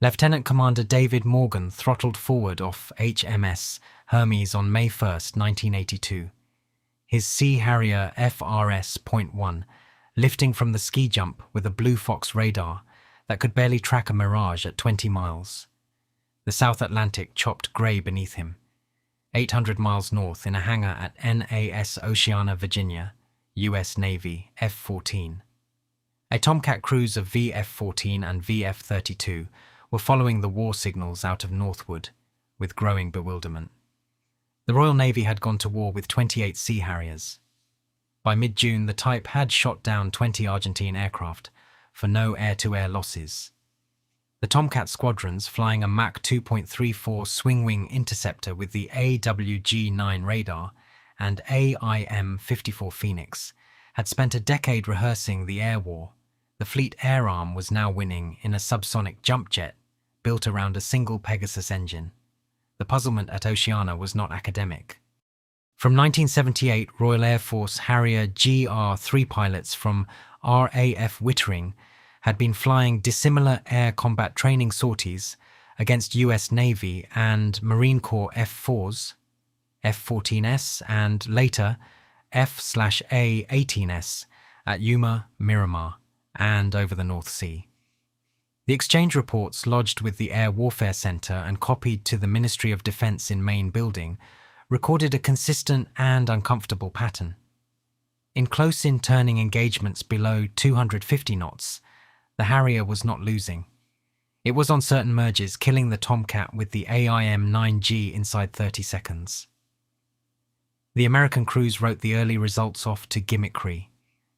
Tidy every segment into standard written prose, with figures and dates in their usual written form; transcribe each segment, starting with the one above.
Lieutenant Commander David Morgan throttled forward off HMS Hermes on May 1, 1982. His Sea Harrier FRS.1 lifting from the ski jump with a Blue Fox radar that could barely track a Mirage at 20 miles. The South Atlantic chopped grey beneath him. 800 miles north in a hangar at NAS Oceana, Virginia, U.S. Navy, F-14. A Tomcat crews of VF-14 and VF-32 were following the war signals out of Northwood, with growing bewilderment. The Royal Navy had gone to war with 28 Sea Harriers. By mid-June, the type had shot down 20 Argentine aircraft, for no air-to-air losses. The Tomcat squadrons, flying a Mach 2.34 swing-wing interceptor with the AWG-9 radar and AIM-54 Phoenix, had spent a decade rehearsing the air war. The fleet air arm was now winning in a subsonic jump jet built around a single Pegasus engine. The puzzlement at Oceana was not academic. From 1978, Royal Air Force Harrier GR-3 pilots from RAF Wittering had been flying dissimilar air combat training sorties against US Navy and Marine Corps F-4s, F-14s, and later F/A-18s at Yuma, Miramar, and over the North Sea. The exchange reports lodged with the Air Warfare Center and copied to the Ministry of Defense in Main Building recorded a consistent and uncomfortable pattern. In close-in turning engagements below 250 knots, the Harrier was not losing. It was on certain merges killing the Tomcat with the AIM-9G inside 30 seconds. The American crews wrote the early results off to gimmickry.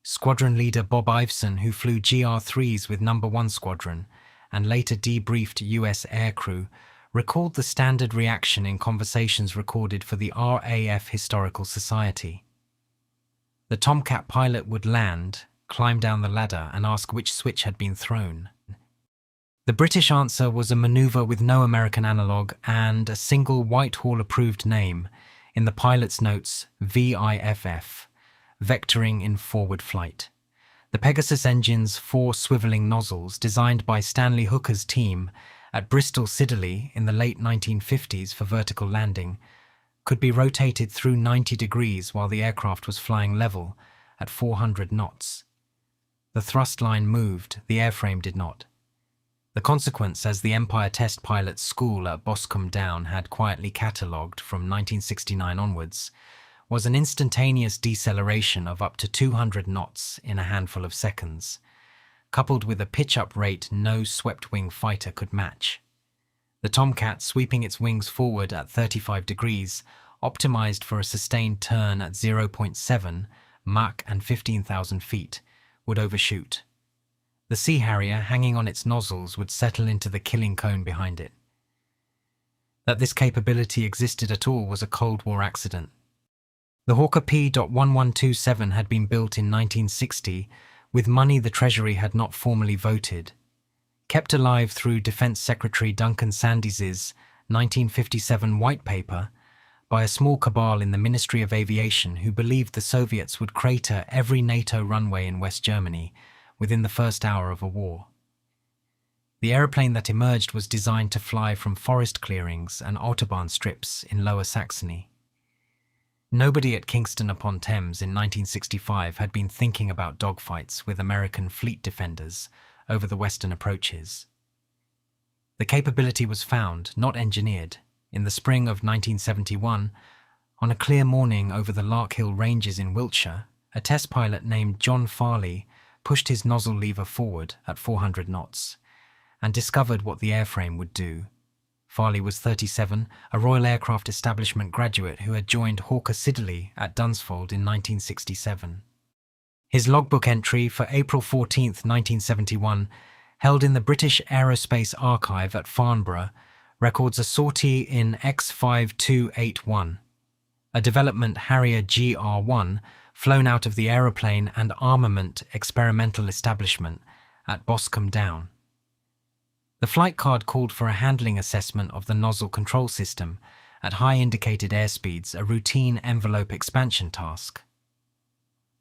Squadron leader Bob Iveson, who flew GR-3s with No. 1 Squadron and later debriefed US air crew, recalled the standard reaction in conversations recorded for the RAF Historical Society. The Tomcat pilot would land, climb down the ladder, and ask which switch had been thrown. The British answer was a maneuver with no American analogue and a single Whitehall-approved name in the pilot's notes, VIFF, vectoring in forward flight. The Pegasus engine's 4 swiveling nozzles, designed by Stanley Hooker's team at Bristol Siddeley in the late 1950s for vertical landing, could be rotated through 90 degrees while the aircraft was flying level at 400 knots. The thrust line moved, the airframe did not. The consequence, as the Empire Test Pilots School at Boscombe Down had quietly catalogued from 1969 onwards, was an instantaneous deceleration of up to 200 knots in a handful of seconds, coupled with a pitch-up rate no swept-wing fighter could match. The Tomcat, sweeping its wings forward at 35 degrees, optimized for a sustained turn at 0.7 Mach and 15,000 feet, would overshoot. The Sea Harrier, hanging on its nozzles, would settle into the killing cone behind it. That this capability existed at all was a Cold War accident. The Hawker P.1127 had been built in 1960 with money the Treasury had not formally voted, kept alive through Defense Secretary Duncan Sandys's 1957 White Paper by a small cabal in the Ministry of Aviation who believed the Soviets would crater every NATO runway in West Germany within the first hour of a war. The aeroplane that emerged was designed to fly from forest clearings and autobahn strips in Lower Saxony. Nobody at Kingston upon Thames in 1965 had been thinking about dogfights with American fleet defenders over the western approaches. The capability was found, not engineered, in the spring of 1971. On a clear morning over the Larkhill Ranges in Wiltshire, a test pilot named John Farley pushed his nozzle lever forward at 400 knots and discovered what the airframe would do. Farley was 37, a Royal Aircraft Establishment graduate who had joined Hawker Siddeley at Dunsfold in 1967. His logbook entry for April 14, 1971, held in the British Aerospace Archive at Farnborough, records a sortie in X-5281, a development Harrier GR-1 flown out of the Aeroplane and Armament Experimental Establishment at Boscombe Down. The flight card called for a handling assessment of the nozzle control system at high indicated airspeeds, a routine envelope expansion task.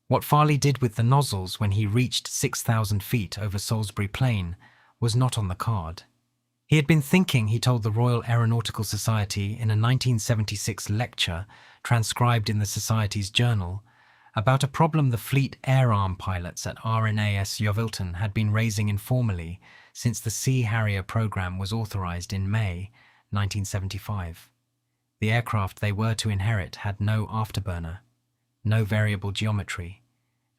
What Farley did with the nozzles when he reached 6,000 feet over Salisbury Plain was not on the card. He had been thinking, he told the Royal Aeronautical Society in a 1976 lecture transcribed in the Society's journal, about a problem the Fleet Air Arm pilots at RNAS Yeovilton had been raising informally since the Sea Harrier program was authorized in May 1975. The aircraft they were to inherit had no afterburner, no variable geometry,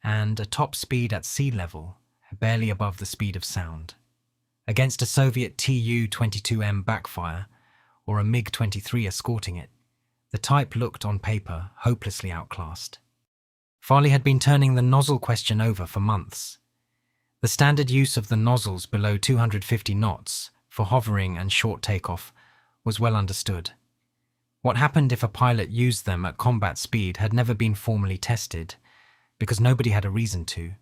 and a top speed at sea level, barely above the speed of sound. Against a Soviet Tu-22M backfire, or a MiG-23 escorting it, the type looked on paper hopelessly outclassed. Farley had been turning the nozzle question over for months. The standard use of the nozzles below 250 knots for hovering and short takeoff was well understood. What happened if a pilot used them at combat speed had never been formally tested, because nobody had a reason to.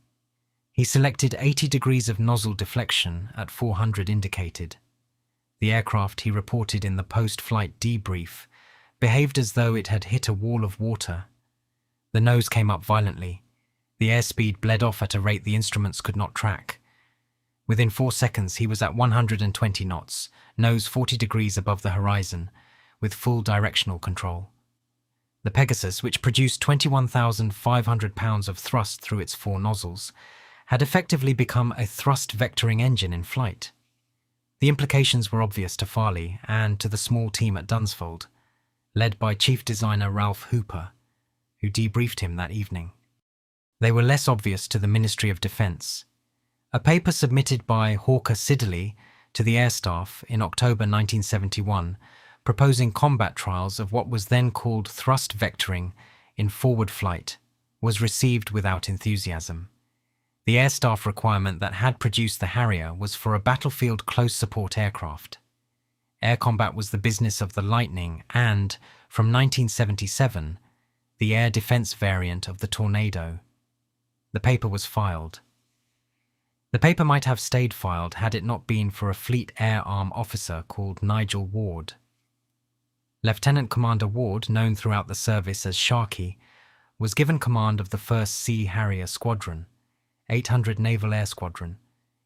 He selected 80 degrees of nozzle deflection at 400 indicated. The aircraft, he reported in the post-flight debrief, behaved as though it had hit a wall of water. The nose came up violently. The airspeed bled off at a rate the instruments could not track. Within 4 seconds, he was at 120 knots, nose 40 degrees above the horizon, with full directional control. The Pegasus, which produced 21,500 pounds of thrust through its 4 nozzles, had effectively become a thrust-vectoring engine in flight. The implications were obvious to Farley and to the small team at Dunsfold, led by chief designer Ralph Hooper, who debriefed him that evening. They were less obvious to the Ministry of Defence. A paper submitted by Hawker Siddeley to the Air Staff in October 1971 proposing combat trials of what was then called thrust vectoring in forward flight was received without enthusiasm. The Air Staff requirement that had produced the Harrier was for a battlefield close support aircraft. Air combat was the business of the Lightning and, from 1977, the air defence variant of the Tornado. The paper was filed. The paper might have stayed filed had it not been for a Fleet Air Arm officer called Nigel Ward. Lieutenant Commander Ward, known throughout the service as Sharkey, was given command of the 1st Sea Harrier Squadron, 800 Naval Air Squadron,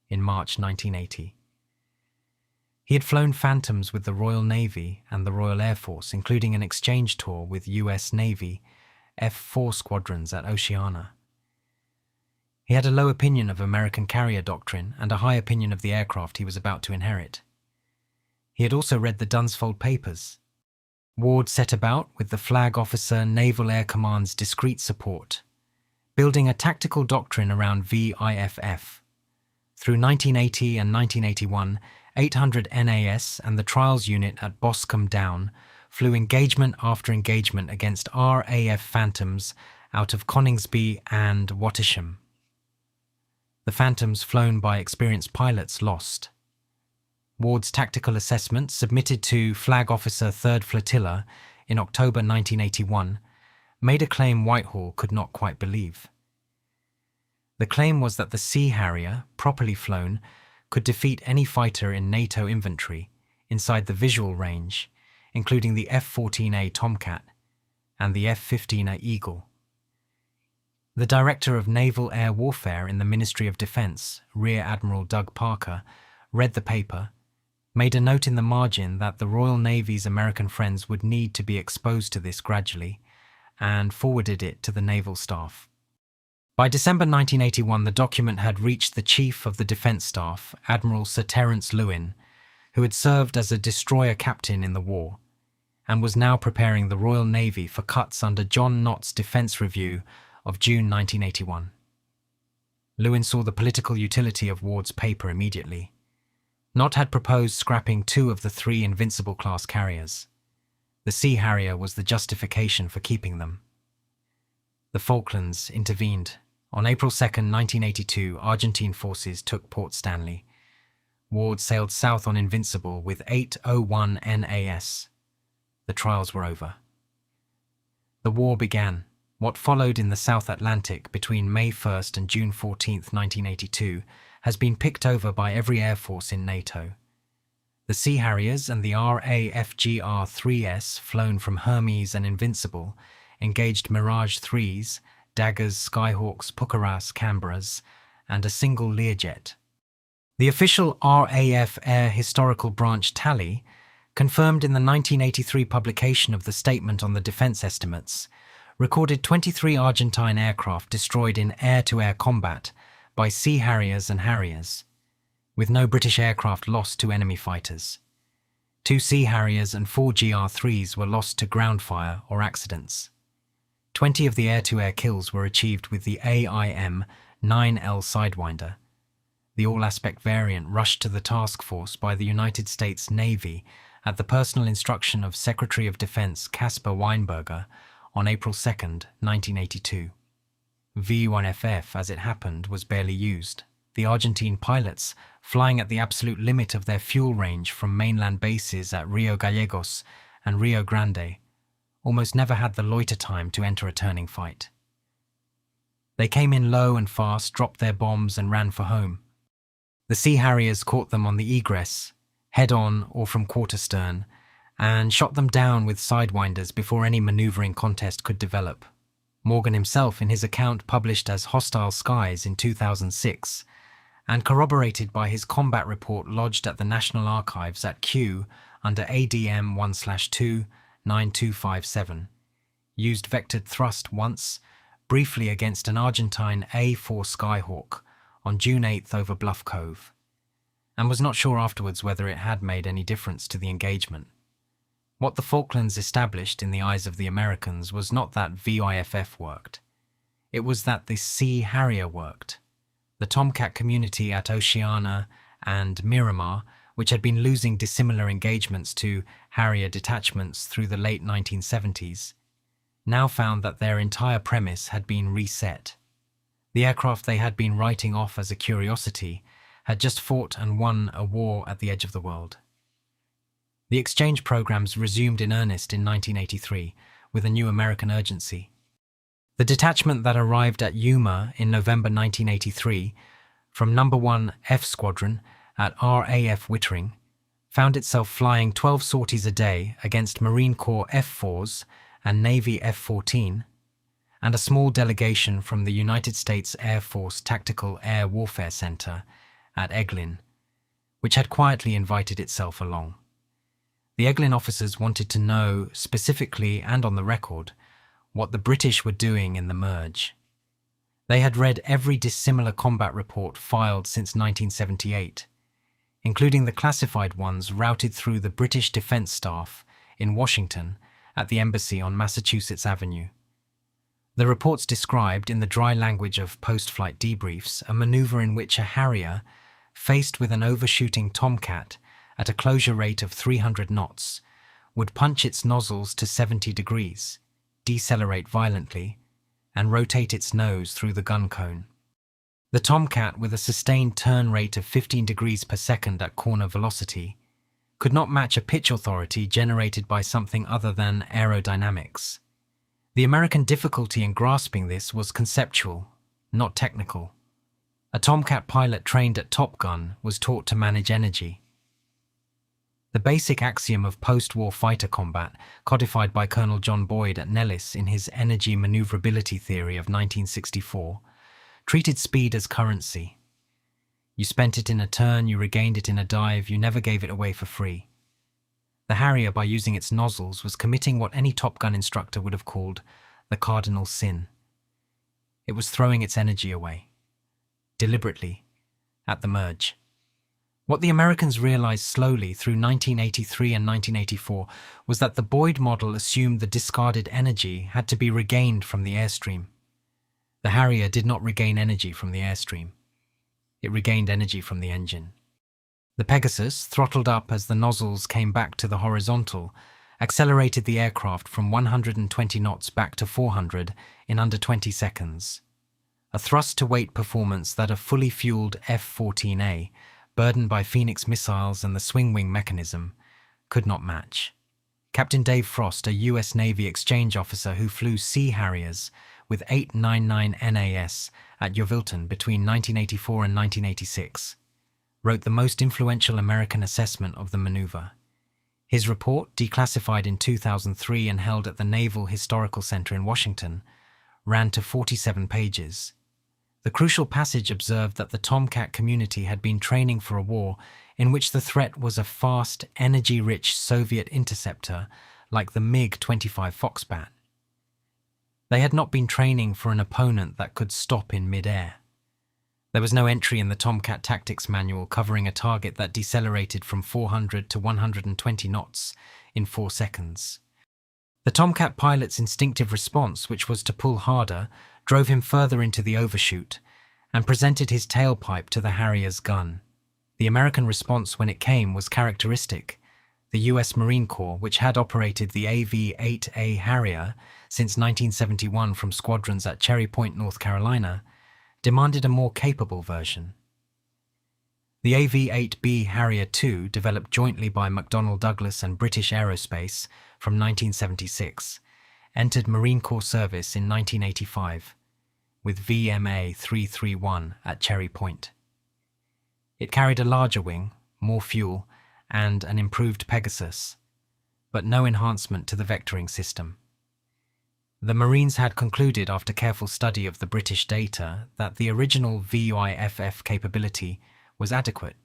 in March 1980. He had flown Phantoms with the Royal Navy and the Royal Air Force, including an exchange tour with US Navy F-4 squadrons at Oceana. He had a low opinion of American carrier doctrine and a high opinion of the aircraft he was about to inherit. He had also read the Dunsfold papers. Ward set about, with the Flag Officer Naval Air Command's discreet support, building a tactical doctrine around VIFF. Through 1980 and 1981, 800 NAS and the trials unit at Boscombe Down flew engagement after engagement against RAF Phantoms out of Coningsby and Wattisham. The Phantoms flown by experienced pilots lost. Ward's tactical assessment, submitted to Flag Officer 3rd Flotilla in October 1981, made a claim Whitehall could not quite believe. The claim was that the Sea Harrier, properly flown, could defeat any fighter in NATO inventory inside the visual range, including the F-14A Tomcat and the F-15A Eagle. The Director of Naval Air Warfare in the Ministry of Defence, Rear Admiral Doug Parker, read the paper, made a note in the margin that the Royal Navy's American friends would need to be exposed to this gradually, and forwarded it to the Naval Staff. By December 1981, the document had reached the Chief of the Defence Staff, Admiral Sir Terence Lewin, who had served as a destroyer captain in the war, and was now preparing the Royal Navy for cuts under John Nott's Defence Review of June 1981. Lewin saw the political utility of Ward's paper immediately. Nott had proposed scrapping 2 of the 3 Invincible-class carriers. The Sea Harrier was the justification for keeping them. The Falklands intervened. On April 2, 1982, Argentine forces took Port Stanley. Ward sailed south on Invincible with 801 NAS. The trials were over. The war began. What followed in the South Atlantic between May 1st and June 14, 1982, has been picked over by every air force in NATO. The Sea Harriers and the RAFGR-3S, flown from Hermes and Invincible, engaged Mirage 3s, Daggers, Skyhawks, Pukaras, Canberras, and a single Learjet. The official RAF Air Historical Branch tally, confirmed in the 1983 publication of the Statement on the Defense Estimates, recorded 23 Argentine aircraft destroyed in air-to-air combat by Sea Harriers and Harriers, with no British aircraft lost to enemy fighters. 2 Sea Harriers and 4 GR3s were lost to ground fire or accidents. 20 of the air-to-air kills were achieved with the AIM 9L Sidewinder. The all-aspect variant rushed to the task force by the United States Navy at the personal instruction of Secretary of Defense Caspar Weinberger on April 2, 1982. V1FF, as it happened, was barely used. The Argentine pilots, flying at the absolute limit of their fuel range from mainland bases at Rio Gallegos and Rio Grande, almost never had the loiter time to enter a turning fight. They came in low and fast, dropped their bombs and ran for home. The Sea Harriers caught them on the egress, head-on or from quarter-stern, and shot them down with sidewinders before any manoeuvring contest could develop. Morgan himself, in his account published as Hostile Skies in 2006, and corroborated by his combat report lodged at the National Archives at Kew under ADM 1/2 9257, used vectored thrust once, briefly against an Argentine A4 Skyhawk on June 8th over Bluff Cove, and was not sure afterwards whether it had made any difference to the engagement. What the Falklands established in the eyes of the Americans was not that VIFF worked. It was that the Sea Harrier worked. The Tomcat community at Oceana and Miramar, which had been losing dissimilar engagements to Harrier detachments through the late 1970s, now found that their entire premise had been reset. The aircraft they had been writing off as a curiosity had just fought and won a war at the edge of the world. The exchange programs resumed in earnest in 1983 with a new American urgency. The detachment that arrived at Yuma in November 1983 from No. 1 F Squadron at RAF Wittering found itself flying 12 sorties a day against Marine Corps F-4s and Navy F-14, and a small delegation from the United States Air Force Tactical Air Warfare Center at Eglin, which had quietly invited itself along. The Eglin officers wanted to know, specifically and on the record, what the British were doing in the merge. They had read every dissimilar combat report filed since 1978, including the classified ones routed through the British Defense Staff in Washington at the embassy on Massachusetts Avenue. The reports described, in the dry language of post-flight debriefs, a maneuver in which a Harrier, faced with an overshooting Tomcat at a closure rate of 300 knots, would punch its nozzles to 70 degrees, decelerate violently, and rotate its nose through the gun cone. The Tomcat, with a sustained turn rate of 15 degrees per second at corner velocity, could not match a pitch authority generated by something other than aerodynamics. The American difficulty in grasping this was conceptual, not technical. A Tomcat pilot trained at Top Gun was taught to manage energy. The basic axiom of post-war fighter combat, codified by Colonel John Boyd at Nellis in his Energy Maneuverability Theory of 1964, treated speed as currency. You spent it in a turn, you regained it in a dive, you never gave it away for free. The Harrier, by using its nozzles, was committing what any Top Gun instructor would have called the cardinal sin. It was throwing its energy away, deliberately, at the merge. What the Americans realized slowly through 1983 and 1984 was that the Boyd model assumed the discarded energy had to be regained from the airstream. The Harrier did not regain energy from the airstream. It regained energy from the engine. The Pegasus, throttled up as the nozzles came back to the horizontal, accelerated the aircraft from 120 knots back to 400 in under 20 seconds. A thrust-to-weight performance that a fully fueled F-14A, burdened by Phoenix missiles and the swing-wing mechanism, could not match. Captain Dave Frost, a U.S. Navy exchange officer who flew Sea Harriers with 899 NAS at Yeovilton between 1984 and 1986, wrote the most influential American assessment of the maneuver. His report, declassified in 2003 and held at the Naval Historical Center in Washington, ran to 47 pages. The crucial passage observed that the Tomcat community had been training for a war in which the threat was a fast, energy-rich Soviet interceptor like the MiG-25 Foxbat. They had not been training for an opponent that could stop in mid-air. There was no entry in the Tomcat Tactics Manual covering a target that decelerated from 400 to 120 knots in 4 seconds. The Tomcat pilot's instinctive response, which was to pull harder, drove him further into the overshoot and presented his tailpipe to the Harrier's gun. The American response when it came was characteristic. The US Marine Corps, which had operated the AV-8A Harrier since 1971 from squadrons at Cherry Point, North Carolina, demanded a more capable version. The AV-8B Harrier II, developed jointly by McDonnell Douglas and British Aerospace from 1976, entered Marine Corps service in 1985 with VMA 331 at Cherry Point. It carried a larger wing, more fuel, and an improved Pegasus, but no enhancement to the vectoring system. The Marines had concluded after careful study of the British data that the original VIFF capability was adequate.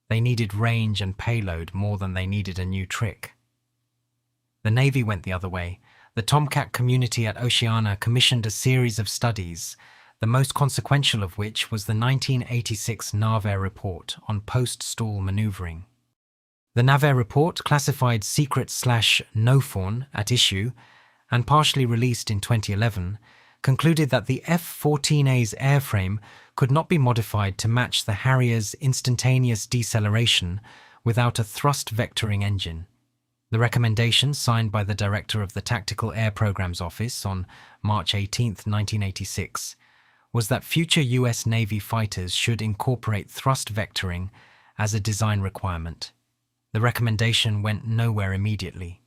They needed range and payload more than they needed a new trick. The Navy went the other way. The Tomcat community at Oceana commissioned a series of studies, the most consequential of which was the 1986 Navarre report on post-stall maneuvering. The Navarre report, classified secret/NOFORN at issue and partially released in 2011, concluded that the F-14A's airframe could not be modified to match the Harrier's instantaneous deceleration without a thrust vectoring engine. The recommendation, signed by the director of the Tactical Air Programs Office on March 18, 1986, was that future US Navy fighters should incorporate thrust vectoring as a design requirement. The recommendation went nowhere immediately.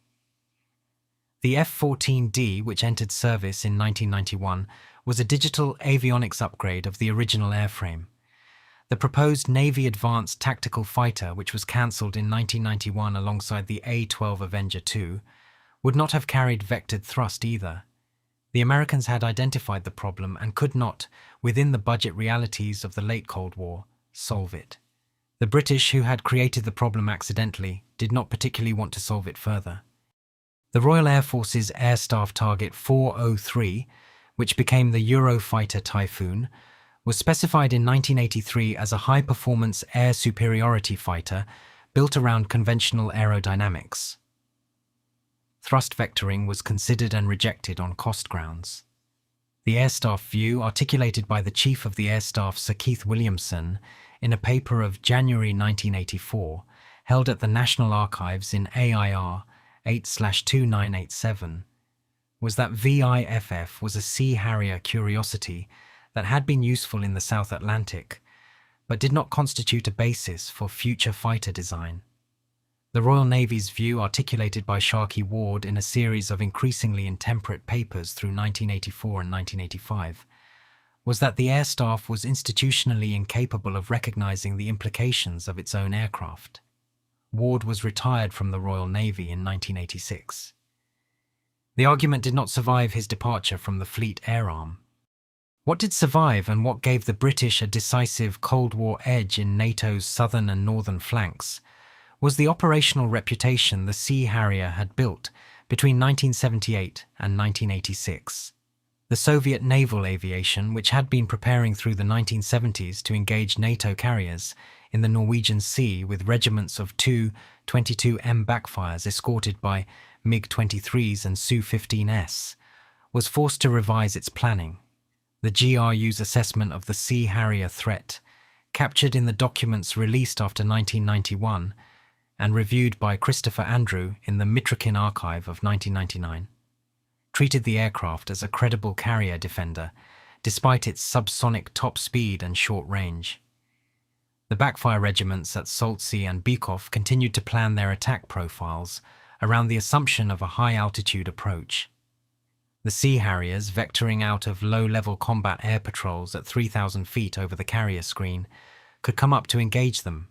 The F-14D, which entered service in 1991, was a digital avionics upgrade of the original airframe. The proposed Navy Advanced Tactical Fighter, which was cancelled in 1991 alongside the A-12 Avenger II, would not have carried vectored thrust either. The Americans had identified the problem and could not, within the budget realities of the late Cold War, solve it. The British, who had created the problem accidentally, did not particularly want to solve it further. The Royal Air Force's Air Staff Target 403, which became the Eurofighter Typhoon, was specified in 1983 as a high-performance air superiority fighter built around conventional aerodynamics. Thrust vectoring was considered and rejected on cost grounds. The Air Staff view, articulated by the Chief of the Air Staff Sir Keith Williamson in a paper of January 1984, held at the National Archives in AIR 8/2987, was that VIFF was a Sea Harrier curiosity that had been useful in the South Atlantic, but did not constitute a basis for future fighter design. The Royal Navy's view, articulated by Sharkey Ward in a series of increasingly intemperate papers through 1984 and 1985, was that the Air Staff was institutionally incapable of recognizing the implications of its own aircraft. Ward was retired from the Royal Navy in 1986. The argument did not survive his departure from the Fleet Air Arm. What did survive and what gave the British a decisive Cold War edge in NATO's southern and northern flanks was the operational reputation the Sea Harrier had built between 1978 and 1986. The Soviet naval aviation, which had been preparing through the 1970s to engage NATO carriers in the Norwegian Sea with regiments of two 22M backfires escorted by MiG-23s and Su-15s, was forced to revise its planning. The GRU's assessment of the Sea Harrier threat, captured in the documents released after 1991 and reviewed by Christopher Andrew in the Mitrokhin Archive of 1999, treated the aircraft as a credible carrier defender, despite its subsonic top speed and short range. The backfire regiments at Saltsea and Beekhoff continued to plan their attack profiles around the assumption of a high-altitude approach. The Sea Harriers, vectoring out of low-level combat air patrols at 3,000 feet over the carrier screen, could come up to engage them.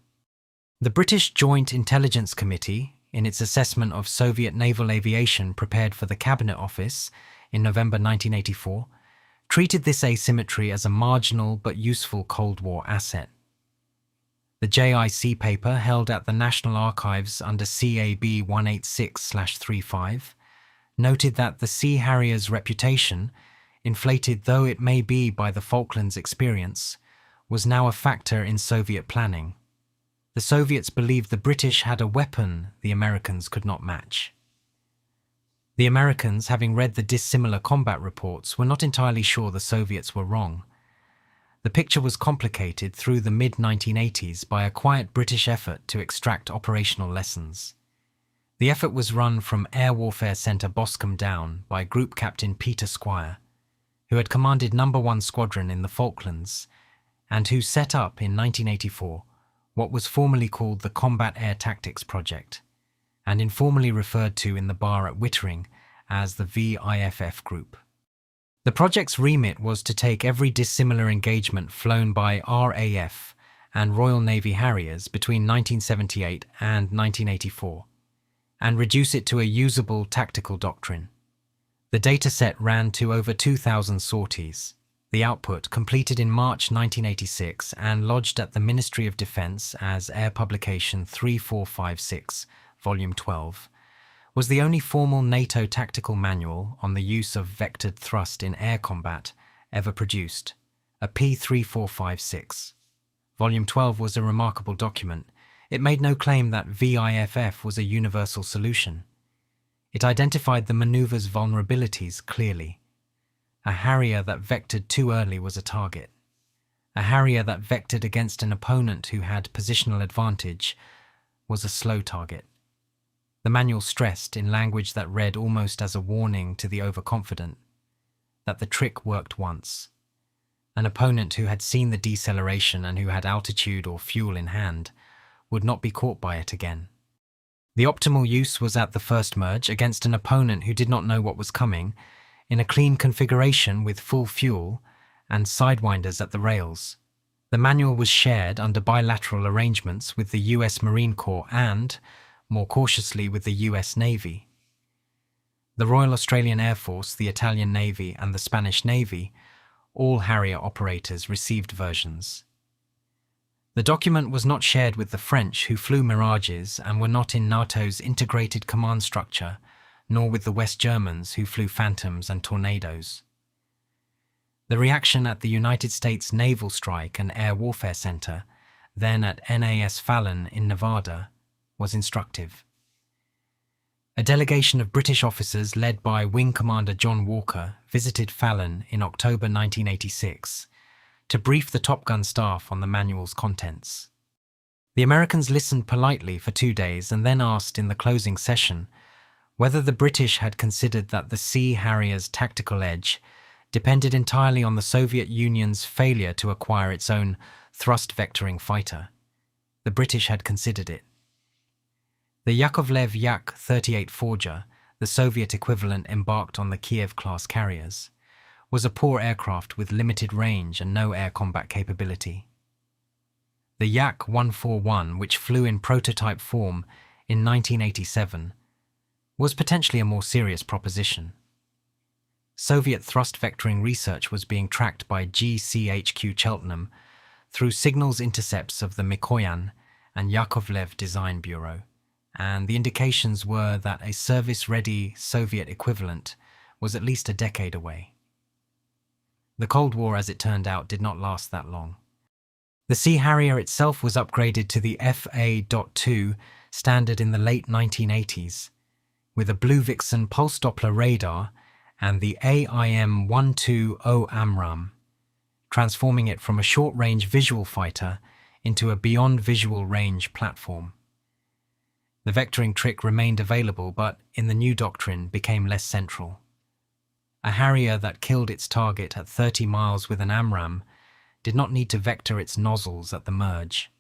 The British Joint Intelligence Committee, in its assessment of Soviet naval aviation prepared for the Cabinet Office in November 1984, treated this asymmetry as a marginal but useful Cold War asset. The JIC paper held at the National Archives under CAB 186/35 noted that the Sea Harrier's reputation, inflated though it may be by the Falklands experience, was now a factor in Soviet planning. The Soviets believed the British had a weapon the Americans could not match. The Americans, having read the dissimilar combat reports, were not entirely sure the Soviets were wrong. The picture was complicated through the mid-1980s by a quiet British effort to extract operational lessons. The effort was run from Air Warfare Centre Boscombe Down by Group Captain Peter Squire, who had commanded No. 1 Squadron in the Falklands, and who set up in 1984 what was formerly called the Combat Air Tactics Project, and informally referred to in the bar at Wittering as the VIFF Group. The project's remit was to take every dissimilar engagement flown by RAF and Royal Navy Harriers between 1978 and 1984, and reduce it to a usable tactical doctrine. The dataset ran to over 2,000 sorties. The output, completed in March 1986 and lodged at the Ministry of Defence as Air Publication 3456, Volume 12, was the only formal NATO tactical manual on the use of vectored thrust in air combat ever produced, a P3456. Volume 12 was a remarkable document. It made no claim that VIFF was a universal solution. It identified the maneuver's vulnerabilities clearly. A Harrier that vectored too early was a target. A Harrier that vectored against an opponent who had positional advantage was a slow target. The manual stressed, in language that read almost as a warning to the overconfident, that the trick worked once. An opponent who had seen the deceleration and who had altitude or fuel in hand would not be caught by it again. The optimal use was at the first merge against an opponent who did not know what was coming, in a clean configuration with full fuel and sidewinders at the rails. The manual was shared under bilateral arrangements with the US Marine Corps and, more cautiously, with the US Navy. The Royal Australian Air Force, the Italian Navy, and the Spanish Navy, all Harrier operators, received versions. The document was not shared with the French, who flew Mirages and were not in NATO's integrated command structure, nor with the West Germans, who flew Phantoms and Tornadoes. The reaction at the United States Naval Strike and Air Warfare Center, then at NAS Fallon in Nevada, was instructive. A delegation of British officers led by Wing Commander John Walker visited Fallon in October 1986 to brief the Top Gun staff on the manual's contents. The Americans listened politely for 2 days and then asked in the closing session whether the British had considered that the Sea Harrier's tactical edge depended entirely on the Soviet Union's failure to acquire its own thrust-vectoring fighter. The British had considered it. The Yakovlev Yak-38 Forger, the Soviet equivalent embarked on the Kiev-class carriers, was a poor aircraft with limited range and no air combat capability. The Yak-141, which flew in prototype form in 1987, was potentially a more serious proposition. Soviet thrust-vectoring research was being tracked by GCHQ Cheltenham through signals intercepts of the Mikoyan and Yakovlev Design Bureau, and the indications were that a service-ready Soviet equivalent was at least a decade away. The Cold War, as it turned out, did not last that long. The Sea Harrier itself was upgraded to the FA.2 standard in the late 1980s, with a Blue Vixen pulse Doppler radar and the AIM-120 AMRAAM, transforming it from a short-range visual fighter into a beyond visual range platform. The vectoring trick remained available, but in the new doctrine became less central. A Harrier that killed its target at 30 miles with an AMRAAM did not need to vector its nozzles at the merge.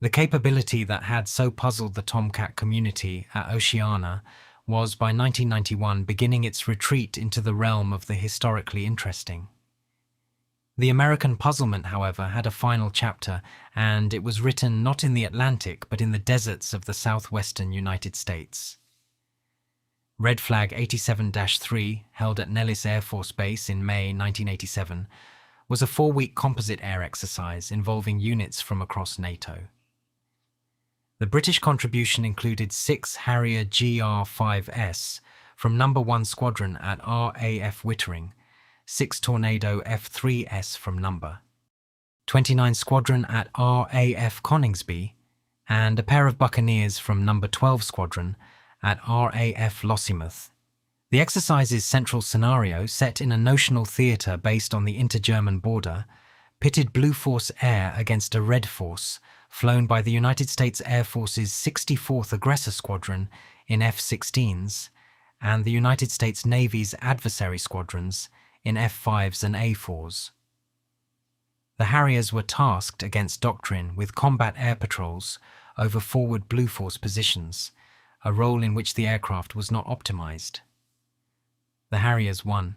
The capability that had so puzzled the Tomcat community at Oceana was by 1991 beginning its retreat into the realm of the historically interesting. The American puzzlement, however, had a final chapter, and it was written not in the Atlantic but in the deserts of the southwestern United States. Red Flag 87-3, held at Nellis Air Force Base in May 1987, was a 4-week composite air exercise involving units from across NATO. The British contribution included 6 Harrier GR-5S from No. 1 Squadron at RAF Wittering, 6 Tornado F-3S from No. 29 Squadron at RAF Coningsby, and a pair of Buccaneers from No. 12 Squadron at RAF Lossiemouth. The exercise's central scenario, set in a notional theatre based on the inter-German border, pitted Blue Force Air against a Red Force flown by the United States Air Force's 64th Aggressor Squadron in F-16s and the United States Navy's adversary squadrons in F-5s and A-4s. The Harriers were tasked against Doctrine with combat air patrols over forward Blue Force positions, a role in which the aircraft was not optimized. The Harriers won.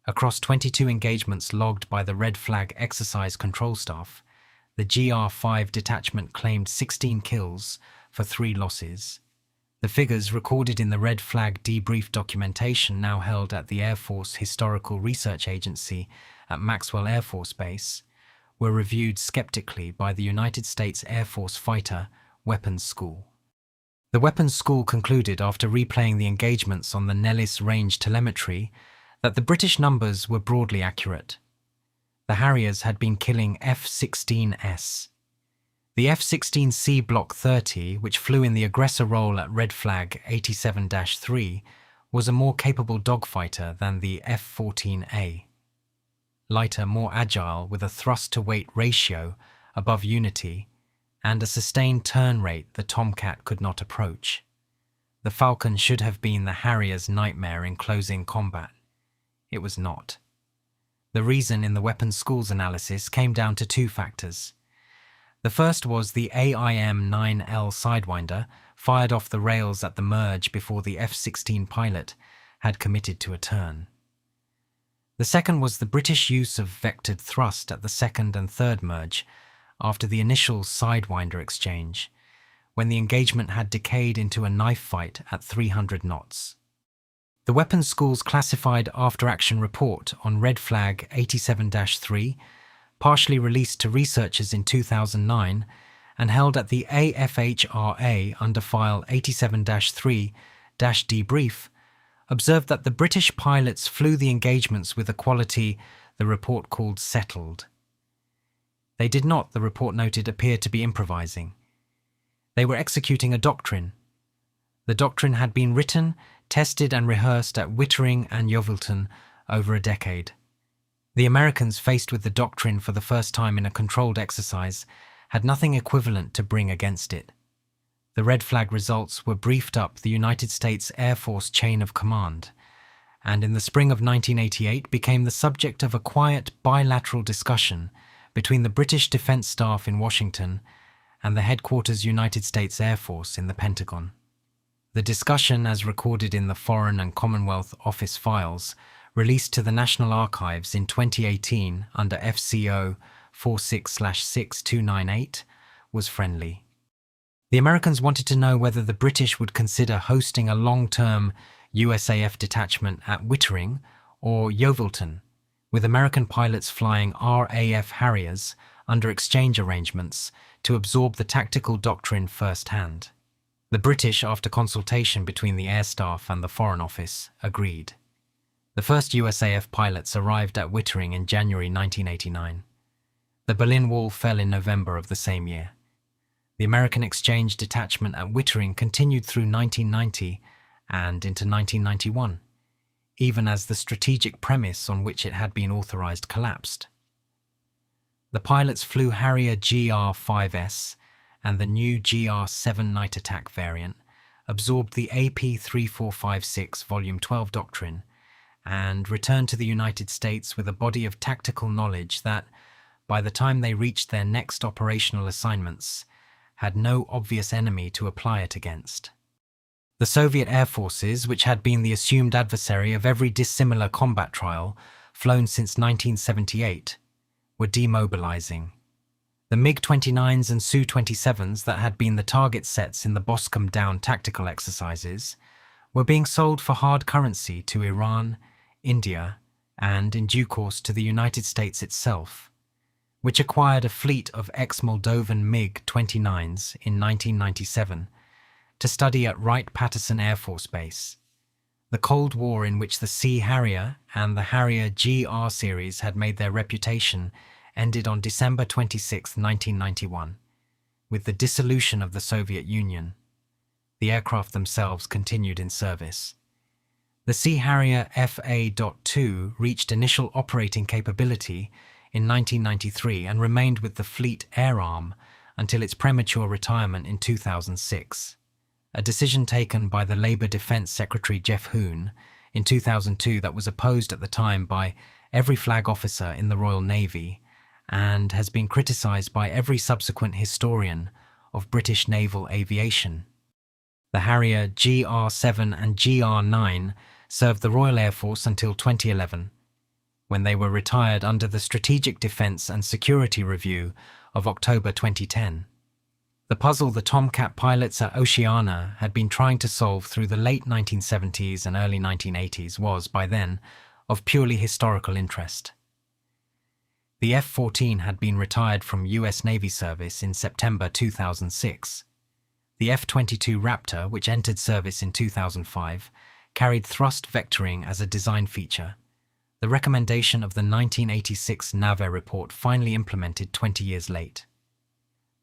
Across 22 engagements logged by the Red Flag Exercise Control Staff, the GR-5 detachment claimed 16 kills for 3 losses. The figures, recorded in the Red Flag debrief documentation now held at the Air Force Historical Research Agency at Maxwell Air Force Base, were reviewed skeptically by the United States Air Force Fighter Weapons School. The Weapons School concluded, after replaying the engagements on the Nellis range telemetry, that the British numbers were broadly accurate. The Harriers had been killing F-16s. The F-16C Block 30, which flew in the aggressor role at Red Flag 87-3, was a more capable dogfighter than the F-14A. Lighter, more agile, with a thrust-to-weight ratio above unity, and a sustained turn rate the Tomcat could not approach. The Falcon should have been the Harrier's nightmare in closing combat. It was not. The reason in the Weapons School's analysis came down to 2 factors. The first was the AIM-9L Sidewinder, fired off the rails at the merge before the F-16 pilot had committed to a turn. The second was the British use of vectored thrust at the second and third merge after the initial Sidewinder exchange, when the engagement had decayed into a knife fight at 300 knots. The Weapons School's classified after-action report on Red Flag 87-3, partially released to researchers in 2009 and held at the AFHRA under file 87-3-debrief, observed that the British pilots flew the engagements with a quality the report called settled. They did not, the report noted, appear to be improvising. They were executing a doctrine. The doctrine had been written, tested and rehearsed at Wittering and Yeovilton over a decade. The Americans, faced with the doctrine for the first time in a controlled exercise, had nothing equivalent to bring against it. The Red Flag results were briefed up the United States Air Force chain of command, and in the spring of 1988 became the subject of a quiet bilateral discussion between the British Defense Staff in Washington and the headquarters United States Air Force in the Pentagon. The discussion, as recorded in the Foreign and Commonwealth Office files, released to the National Archives in 2018 under FCO 46/6298, was friendly. The Americans wanted to know whether the British would consider hosting a long-term USAF detachment at Wittering or Yeovilton, with American pilots flying RAF Harriers under exchange arrangements to absorb the tactical doctrine firsthand. The British, after consultation between the Air Staff and the Foreign Office, agreed. The first USAF pilots arrived at Wittering in January 1989. The Berlin Wall fell in November of the same year. The American exchange detachment at Wittering continued through 1990 and into 1991, even as the strategic premise on which it had been authorized collapsed. The pilots flew Harrier GR-5S and the new GR-7 night attack variant, absorbed the AP-3456 Volume 12 doctrine, and returned to the United States with a body of tactical knowledge that, by the time they reached their next operational assignments, had no obvious enemy to apply it against. The Soviet Air Forces, which had been the assumed adversary of every dissimilar combat trial flown since 1978, were demobilizing. The MiG-29s and Su-27s that had been the target sets in the Boscombe Down tactical exercises were being sold for hard currency to Iran, India, and, in due course, to the United States itself, which acquired a fleet of ex-Moldovan MiG-29s in 1997 to study at Wright-Patterson Air Force Base. The Cold War, in which the Sea Harrier and the Harrier GR series had made their reputation, ended on December 26, 1991, with the dissolution of the Soviet Union. The aircraft themselves continued in service. The Sea Harrier FA.2 reached initial operating capability in 1993 and remained with the Fleet Air Arm until its premature retirement in 2006. A decision taken by the Labour Defence Secretary Jeff Hoon in 2002 that was opposed at the time by every flag officer in the Royal Navy and has been criticised by every subsequent historian of British naval aviation. The Harrier GR7 and GR9 served the Royal Air Force until 2011, when they were retired under the Strategic Defence and Security Review of October 2010. The puzzle the Tomcat pilots at Oceana had been trying to solve through the late 1970s and early 1980s was, by then, of purely historical interest. The F-14 had been retired from US Navy service in September 2006. The F-22 Raptor, which entered service in 2005, carried thrust vectoring as a design feature, the recommendation of the 1986 NAVE report finally implemented 20 years late.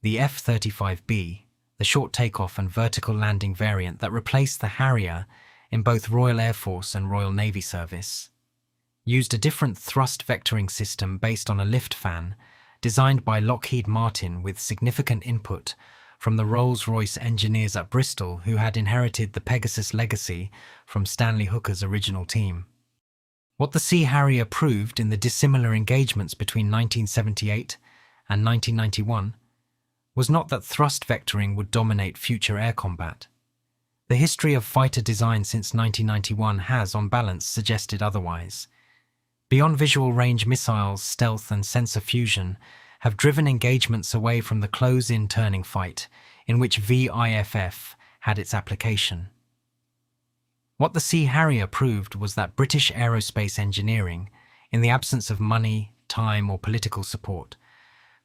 The F-35B, the short takeoff and vertical landing variant that replaced the Harrier in both Royal Air Force and Royal Navy service, used a different thrust vectoring system based on a lift fan designed by Lockheed Martin with significant input from the Rolls-Royce engineers at Bristol who had inherited the Pegasus legacy from Stanley Hooker's original team. What the Sea Harrier proved in the dissimilar engagements between 1978 and 1991 was not that thrust vectoring would dominate future air combat. The history of fighter design since 1991 has, on balance, suggested otherwise. Beyond visual range missiles, stealth and sensor fusion have driven engagements away from the close-in turning fight in which VIFF had its application. What the Sea Harrier proved was that British aerospace engineering, in the absence of money, time or political support,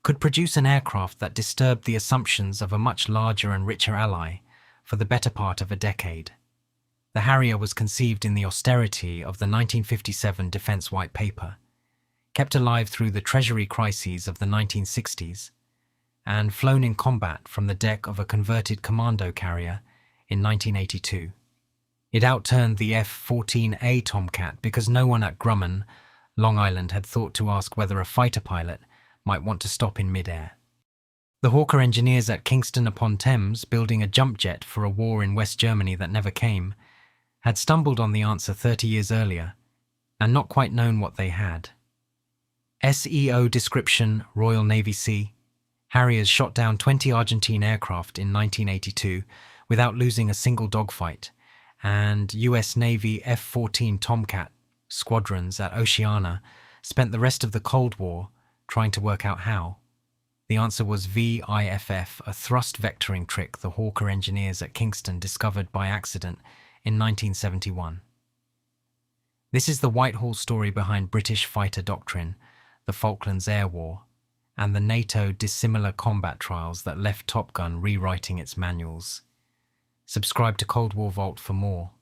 could produce an aircraft that disturbed the assumptions of a much larger and richer ally for the better part of a decade. The Harrier was conceived in the austerity of the 1957 Defence White Paper, kept alive through the Treasury crises of the 1960s, and flown in combat from the deck of a converted commando carrier in 1982. It outturned the F-14A Tomcat because no one at Grumman, Long Island, had thought to ask whether a fighter pilot might want to stop in mid-air. The Hawker engineers at Kingston-upon-Thames, building a jump jet for a war in West Germany that never came, had stumbled on the answer 30 years earlier, and not quite known what they had. SEO description: Royal Navy Sea. Harriers shot down 20 Argentine aircraft in 1982 without losing a single dogfight, and US Navy F-14 Tomcat squadrons at Oceana spent the rest of the Cold War trying to work out how. The answer was VIFF, a thrust vectoring trick the Hawker engineers at Kingston discovered by accident in 1971. This is the Whitehall story behind British fighter doctrine, the Falklands Air War, and the NATO dissimilar combat trials that left Top Gun rewriting its manuals. Subscribe to Cold War Vault for more.